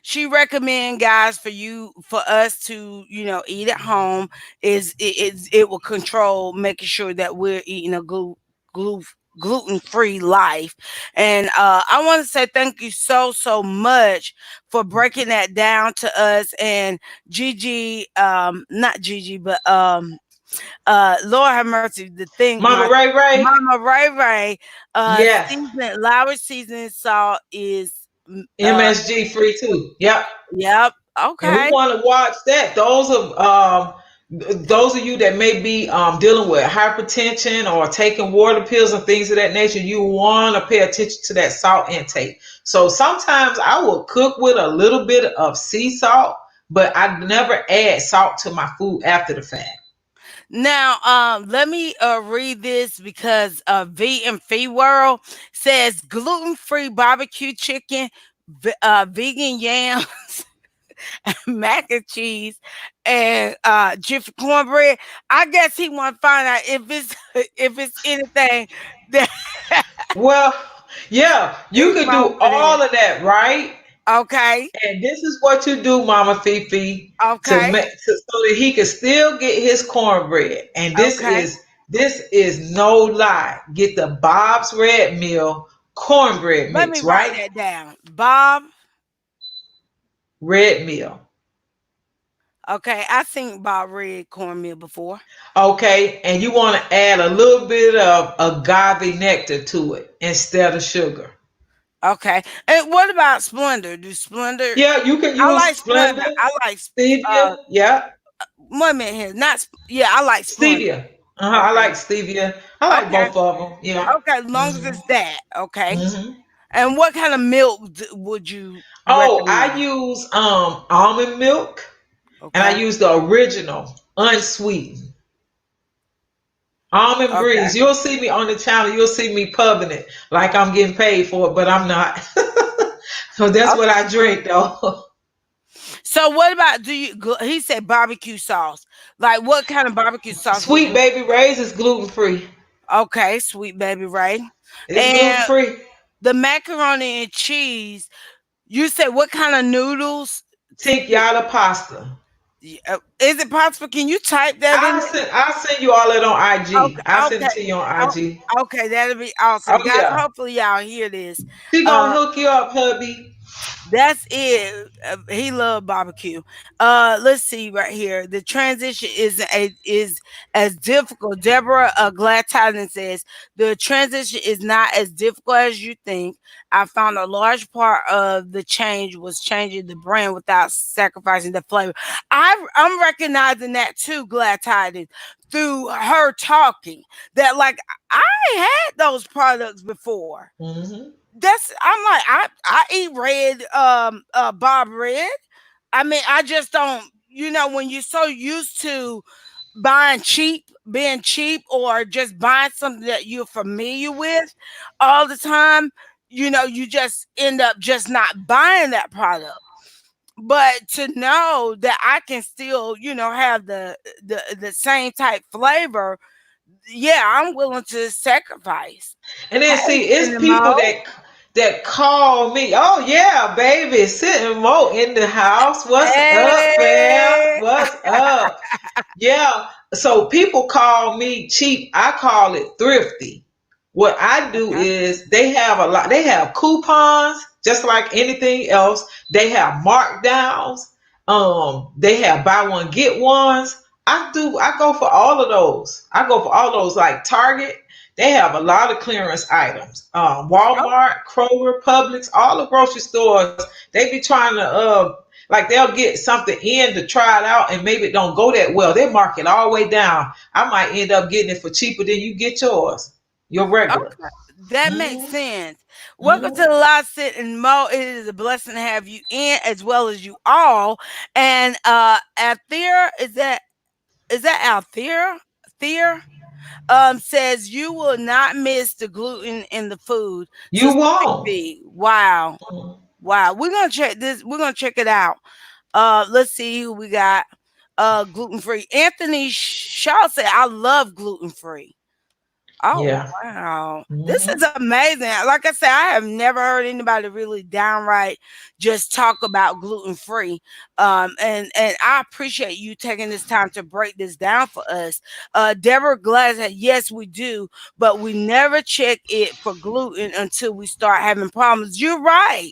she recommend guys for us to, eat at home it will control making sure that we're eating a glu- gluten-free life. And I want to say thank you so much for breaking that down to us. And Gigi, not Gigi, but Lord have mercy, the thing my Mama Ray Ray. Mama Ray Ray, Yes. seasoning Lowry seasoning salt is MSG free too. Yep. yep, And we okay. want to watch that. Those of you that may be dealing with hypertension or taking water pills and things of that nature, you want to pay attention to that salt intake. So sometimes I will cook with a little bit of sea salt, but I never add salt to my food after the fact. Now, let me read this because V and Fee World says gluten-free barbecue chicken, vegan yams, mac and cheese, and Jiffy cornbread. I guess he want to find out if it's if it's anything that Well, yeah, you is could wrong do with it. all of that, right? Okay, And this is what you do, Mama Fifi, to okay, make so that he can still get his cornbread. And okay. this is no lie. Get the Bob's Red Mill cornbread Let me mix, write right? that down. Bob. Red Mill. Okay, I seen Bob Red cornmeal before. Okay, and you want to add a little bit of agave nectar to it instead of sugar. Okay, and what about Splendor? Do Splendor? Yeah, you can I use like Splendor. Splenda, I like uh. stevia. Yeah, One minute here, not yeah. I like Splendor. stevia. I Okay, like stevia. I like okay, both of them. Yeah. okay. Long as hmm it's that. Okay. hmm And what kind of milk would you Oh, I recommend? use almond milk, and I Okay. use the original unsweetened almond Okay. breeze. You'll see me on the channel. You'll see me pubbing it like I'm getting paid for it, but I'm not. So that's what Okay. I drink though. So what about he said barbecue sauce. Like what kind of barbecue sauce would Sweet you Baby Ray's is gluten free. Okay, sweet baby Ray. It's gluten And free. the macaroni and cheese, you said what kind of noodles? Take yada pasta. Is it possible? Can you type that in? I'll send you all that on IG. Okay, I'll send it okay. to you on Oh, IG. okay, that'll be Oh awesome. Guys, yeah. hopefully y'all hear this. She gonna Uh hook you up, hubby. That's it. He loved barbecue. Let's see right here. The transition is as difficult. Deborah Glad Tidings says the transition is not as difficult as you think. I found a large part of the change was changing the brand without sacrificing the flavor. I'm recognizing that too, Glad Tidings, through her talking. That like I had those products before. hmm That's I'm like I eat red Bob Red. I mean, I just don't, when you're so used to being cheap or just buying something that you're familiar with all the time, you just end up just not buying that product. But to know that I can still, have the same type flavor, yeah, I'm willing to sacrifice. And then Hey, see, it's people Cinema. that call me. Oh yeah, baby, sitting Mo in the house. What's up, fam? Hey. What's up? Yeah. So people call me cheap. I call it thrifty. What I do Okay. is they have a lot, they have coupons, just like anything else. They have markdowns. They have buy one, get ones. I go for all of those. I go for all those like Target. They have a lot of clearance items. Oh, Walmart, Kroger, Publix, all the grocery stores, they be trying to like they'll get something in to try it out and maybe it don't go that well. They mark it all the way down. I might end up getting it for cheaper than you get yours. Your regular. okay. That makes hmm sense. Welcome to hmm the live sit and Mo. It is a blessing to have you in as well as you all. And Althea, is that Althea? Thea says you will not miss the gluten in the food. You Sister won't. Fifi. Wow. Mhm. Wow. We're gonna check this. We're gonna check it out. Let's see who we got. Gluten free. Anthony Shaw said, I love gluten free. Oh, Yeah. wow. This Hmm. is amazing. Like I said, I have never heard anybody really downright just talk about gluten free. And I appreciate you taking this time to break this down for us. Deborah Glass said, yes, we do, but we never check it for gluten until we start having problems. You're right.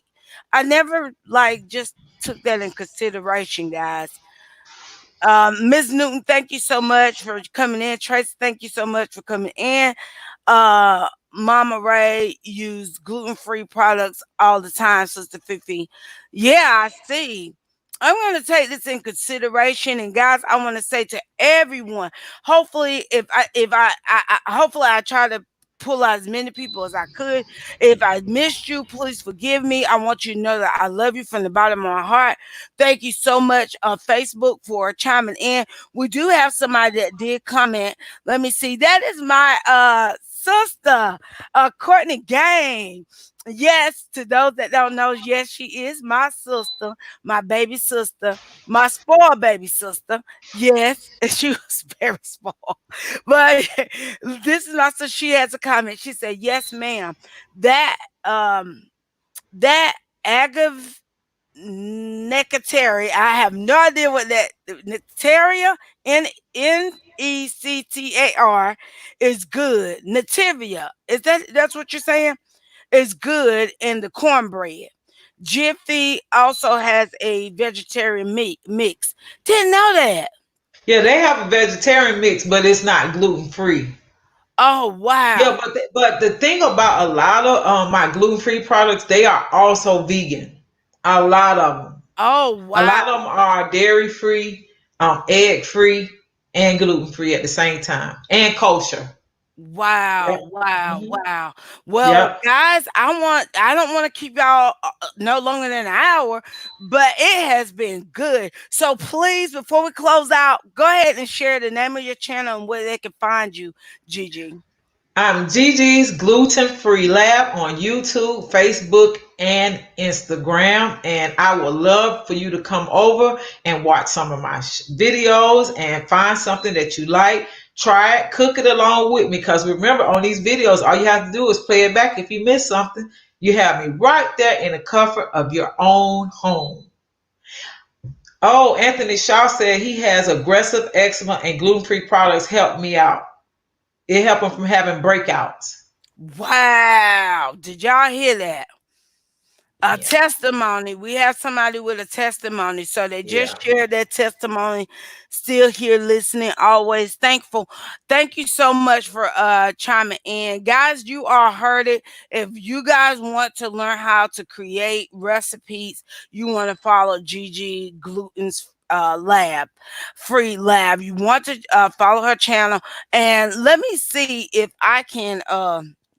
I never like just took that in consideration, guys. Ms. Newton, thank you so much for coming in. Tracy, thank you so much for coming in. Mama Ray use gluten-free products all the time, Sister Fifi. Yeah, I see. I'm going to take this in consideration, and guys, I want to say to everyone, hopefully, hopefully, I try to pull out as many people as I could. If I missed you, please forgive me. I want you to know that I love you from the bottom of my heart. Thank you so much on Facebook for chiming in. We do have somebody that did comment. Let me see. That is my sister, Courtney Gang. Yes, to those that don't know, yes, she is my sister, my baby sister, my spoiled baby sister. Yes, she was very small. But this is my sister. She has a comment. She said, yes, ma'am. That that agave nectaria. I have no idea what that nectaria nectar is good. Nativia. Is that's what you're saying? Is good in the cornbread. Jiffy also has a vegetarian meat mix. Didn't know that. Yeah, they have a vegetarian mix, but it's not gluten free. Oh Yeah, wow. but the thing about a lot of my gluten free products, they are also vegan. A lot of them. Oh A wow. lot of them are dairy free, egg free, and gluten free at the same time, and kosher. Yep. Wow, wow, Hmm. wow. Well, Yep. guys, I don't want to keep y'all no longer than an hour, but it has been good. So please, before we close out, go ahead and share the name of your channel and where they can find you, Gigi. I'm Gigi's Gluten Free Lab on YouTube, Facebook, and Instagram. And I would love for you to come over and watch some of my videos and find something that you like. Try it, cook it along with me. Because remember, on these videos, all you have to do is play it back. If you miss something, you have me right there in the comfort of your own home. Oh, Anthony Shaw said he has aggressive eczema and gluten free products help me out. It helped him from having breakouts. Wow. Did y'all hear that? A Yeah. testimony. We have somebody with a testimony. So they Yeah. just shared their testimony. Still here listening, always thankful. Thank you so much for chiming in. Guys, you all heard it. If you guys want to learn how to create recipes, you want to follow Gigi Gluten's lab, free lab. You want to follow her channel. And let me see if I can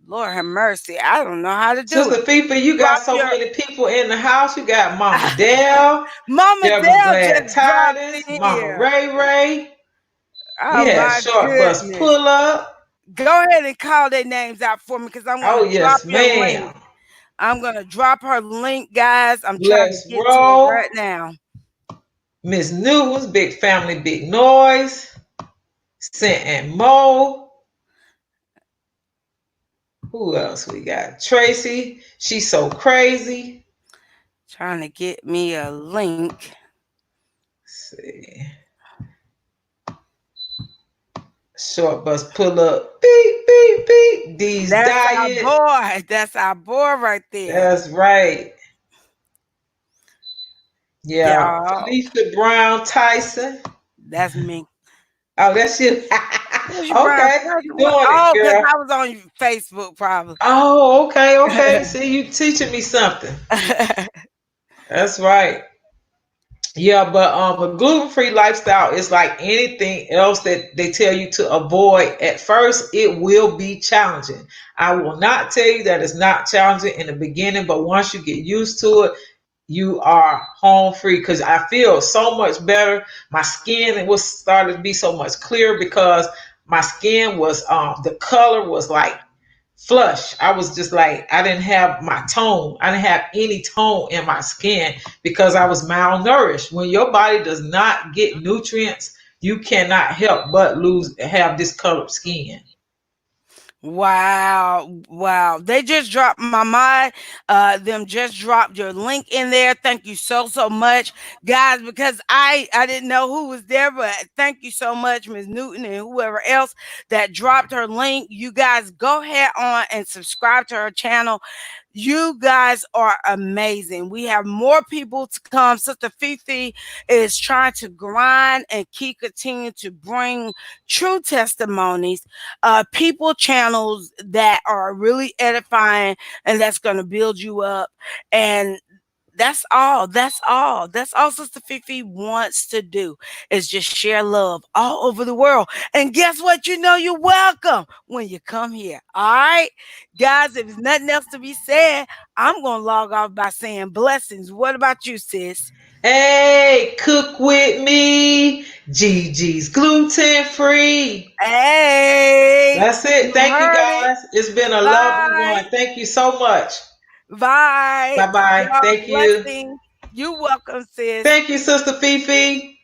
Lord have mercy. I don't know how to do it. Sister Fifa, you got Drop so your many people in the house. You got Mama Dell, Mama Deborah Dell Glad just dropped Tidings, in Mama here. Ray Ray. Oh We had my Short Bus goodness. Pull Up. Go ahead and call their names out for me because I'm Oh, gonna drop yes, your link. ma'am. I'm gonna drop her link, guys. I'm trying to Bless get to it right Roll, now. Miss Newlands, Big Family, Big Noise, Scent and Mo. Who else we got? Tracy. She's so crazy. Trying to get me a link. Let's see. Short Bus Pull Up. Beep, beep, beep. D's That's our Diet. boy. That's our boy right there. That's right. Yeah, Y'all. Felicia Brown Tyson. That's me. Oh, that's you. Where's your brown Okay, person? you doing it, Oh, because girl. I was on Facebook probably. Oh, okay, okay. See, you teaching me something. That's right. Yeah, but a gluten-free lifestyle is like anything else that they tell you to avoid. At first, it will be challenging. I will not tell you that it's not challenging in the beginning, but once you get used to it, you are home free because I feel so much better. My skin was started to be so much clearer because my skin was the color was like flush. I was just like I didn't have my tone. I didn't have any tone in my skin because I was malnourished. When your body does not get nutrients, you cannot help but lose have discolored skin. Wow, wow. They just dropped my mind. Them just dropped your link in there. Thank you so much, guys, because I didn't know who was there, but thank you so much, Ms. Newton and whoever else that dropped her link. You guys go ahead on and subscribe to her channel. You guys are amazing. We have more people to come. Sister Fifi is trying to grind and keep continuing to bring true testimonies, people channels that are really edifying and that's going to build you up. And that's all. That's all. That's all Sister Fifi wants to do is just share love all over the world. And guess what? You know you're welcome when you come here. All right, guys. If there's nothing else to be said, I'm gonna log off by saying blessings. What about you, sis? Hey, cook with me. Gigi's gluten free. Hey, That's it. you Thank you heard it. guys. It's been a lovely Bye. one. Thank you so much. Bye. Bye bye. Y'all Thank you. blessings. You welcome, sis. Thank you, Sister Fifi.